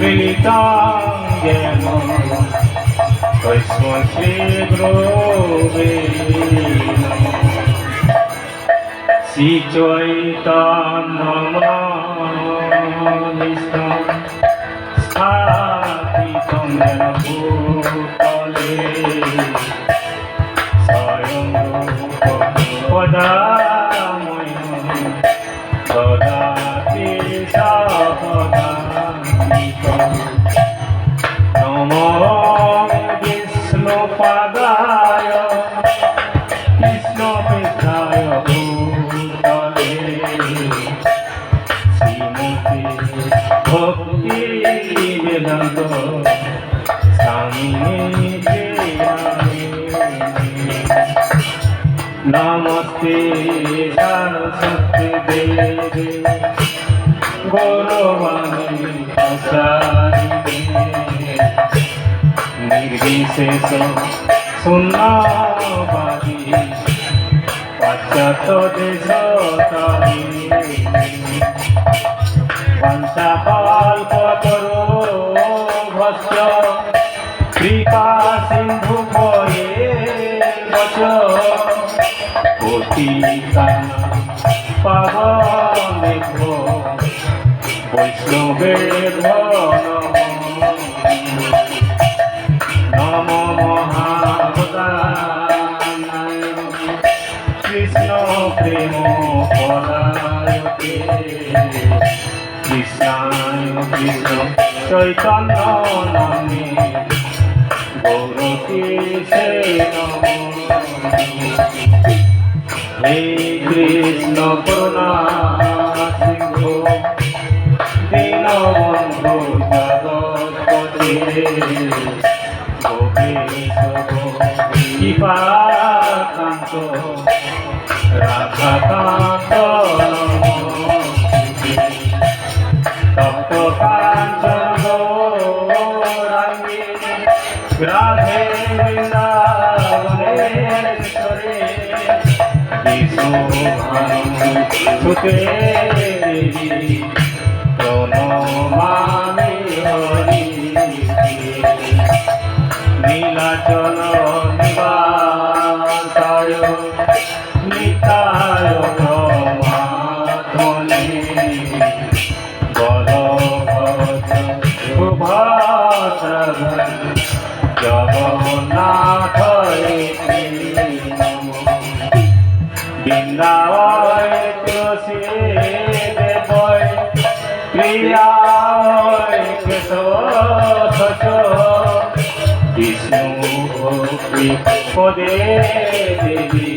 मिलितं येन तस्मै श्रीगुरवे नमः। श्रीचैतन्यमनोभीष्टं स्थापितं येन भूतले स्वयं पदामयं ददाति सापदान्तिकम्। नमो विष्णुपादाय कृष्णपृष्ठाय भूतले श्रीमते भक्तिवेदान्त स्वामिने नमस्ते सरस्वती देवी गौरवाणी प्रचारिणे निर्विशेष शून्यवादी पाश्चात्य देशतारिणे पञ्चकल्पतरुभ्यश्च कृपा सिन्धुभ्येव पतितानां पावनेभ्यो वैष्णवेभ्यो नमो महावदानाय कृष्ण प्रेम परायते कृष्णाय कृष्ण चैतन्य नामे गौरकेशे नमः। हे कृष्ण करुणा सिंधु दीनबन्धु जगत्पते गोपेश कृपाकान्त राधाकान्त तप्तकाञ्चन गौराङ्गी राधे वृन्दावनेश्वरी विष्णुभानुसुते देवी प्रणमामि हरिप्रिये। नीलाचल निवासाय नित्याय परमात्मने बलभद्र सुभद्र जगन्नाथाय नमः। वृन्दावय तुलसी देवय प्रियाय केशवस्य विष्णु पदे देवी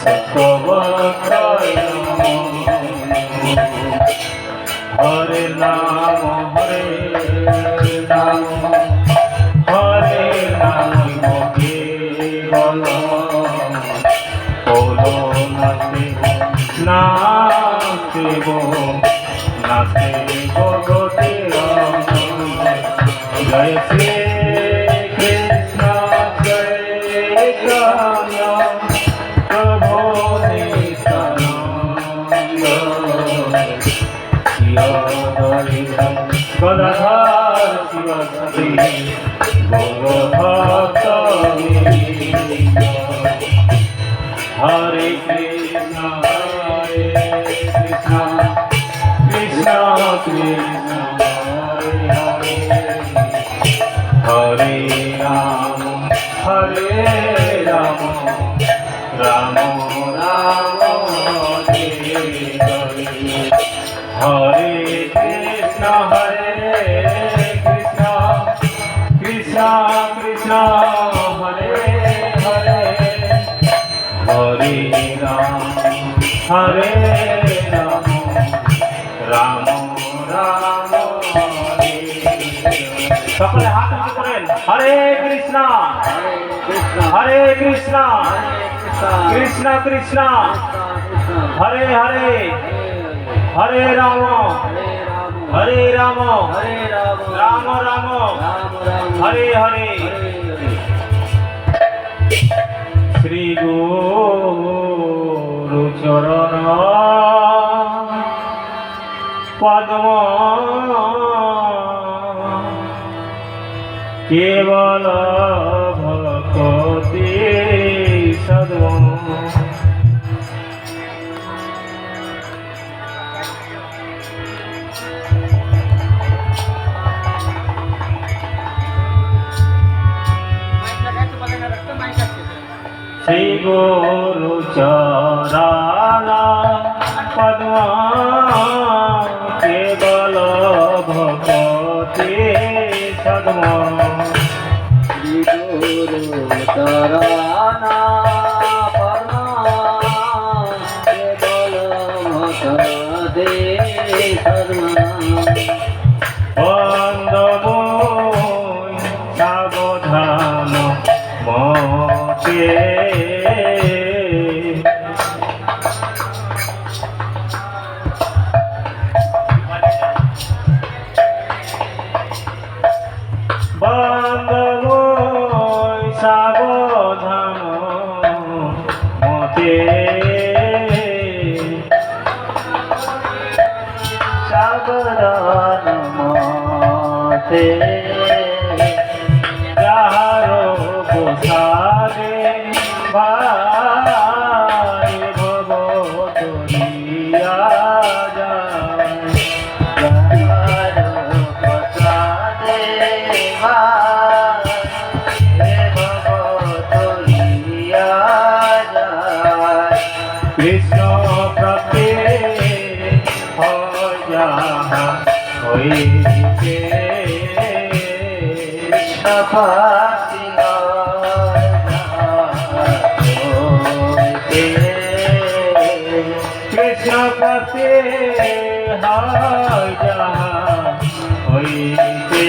सत्वक्त्राय नमः। हरे नाम हरे नाम हरे नाम केवल बोलो नास्तिव नास्तिव गोतिरम। जय श्री कृष्ण जय कृष्ण प्रभु नित्यानंद श्री अद्वैतं गदाधर शिवसति गौरभक्तवृन्द। हरे कृष्ण कृष्ण कृष्ण हरे हरे राम राम राम हरे हरे। हरे कृष्ण कृष्ण कृष्ण हरे हरे। हरे राम राम राम हरे। সকলে হাত উঁচু করেন। হরে কৃষ্ণ হরে কৃষ্ণ কৃষ্ণ কৃষ্ণ হরে হরে হরে রাম রাম রাম হরে হরে। শ্রী গুরু চরণ পদ্ম কেবল ভক্তি সদ্ম শ্রী গুরু চরণ পদ্ম কেবল ভক্তি সদ্ম শ্রী গুরু চরণ পদ্ম কেবল ভক্তি সদ্ম বন্দময় সাবধান মতে বন্দময় সাবধান মতে সাবধান মতে যাহারো প্রসাদে ভাই ভব তরিয়া যায় কৃষ্ণ প্রতি যাহা হইতে কৃষ্ণ প্রতি যাহা হইতে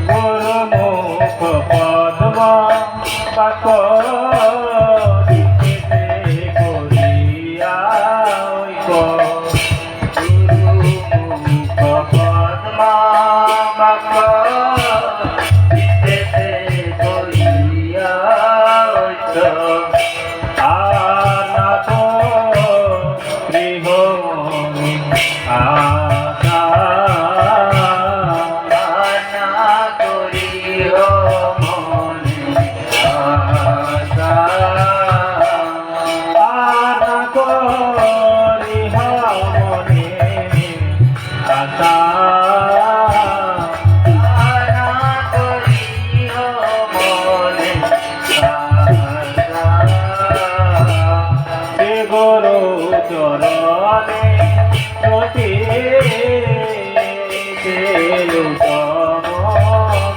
গুরুমুখ পদ্ম বাক দিতে করিয়া গুরুমুখ পদ্ম বাক দিতে করিয়া আনাথ গৃহমণি আশা গুরু চরণে গতি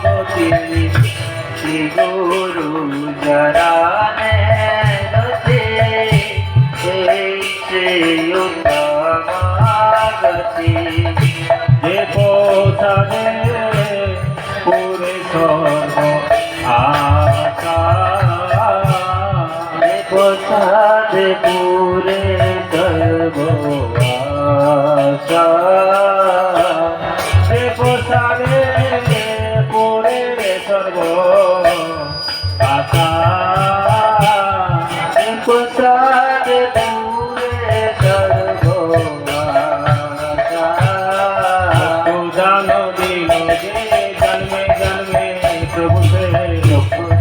গতি শ্রী গুরু চরণে গতি গতি যে পোষাবে পুরে সর্ব আশা প্রসাদে পুরে সর্ব আশা যে পোষাবে পুরে সর্ব আশা প্রসাদে পুরে সর্ব আশা জান দিল যে জন্মে জন্মে প্রভু সে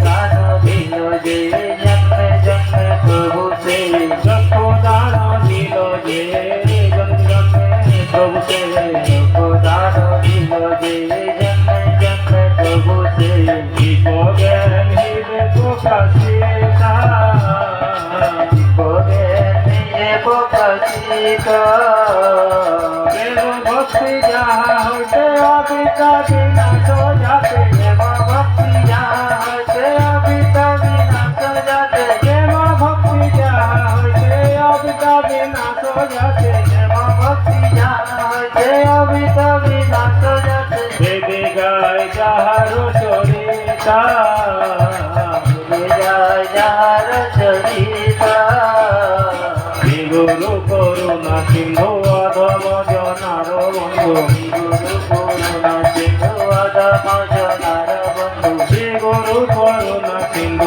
দান দিল যে জন্মে জন্মে প্রভু সে দান দিল যে জন্মে জন্মে প্রভু সে দান দিল যে জন্মে জন্মে প্রভু সে জ্ঞান হিবে প্রকাশিতা নিজে প্রকাশিত প্রেম ভক্তি যাহা হইতে অবিতা বিনাশ যাতে ভক্তি যাহা হইতে অবিতা বিনাশ যাতে প্রেম ভক্তি যাহা হইতে অবিতা বিনাশ যাতে ভক্তি যাহা হইতে অবিতা বিনাশ যাতে বেদে গায় যাহার চরিতা যায় যার চরিতা গুরু করুণা সিন্ধু অধম জনার বন্ধু গুরু করুণা সিন্ধু অধম জনার বন্ধু শ্রী গুরু করুণা সিন্ধু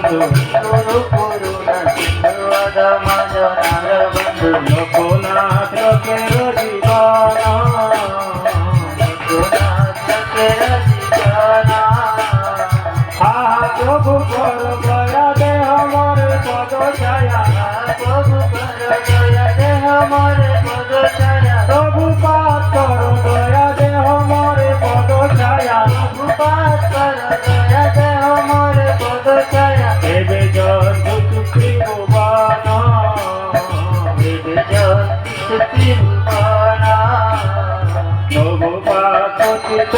বন্ধু গুরু করুণা সিন্ধু অধম জনার বন্ধু লোকনাথ লোকের জীবন লোকনাথ লোকের জীবন আহা প্রভু কর দয়া দেহ মরে পদ ছায়া প্রভু কর দয়া দেহ মরে পদ ছায়া প্রভু পাত কর দয়া দেহ মরে পদ ছায়া প্রভু পাত কর দয়া দেহ মরে পদ ছায়া দেবে জন্তু ত্রিভুবন দেবে জন্তি সুখী ভুবন প্রভু পাত পতিত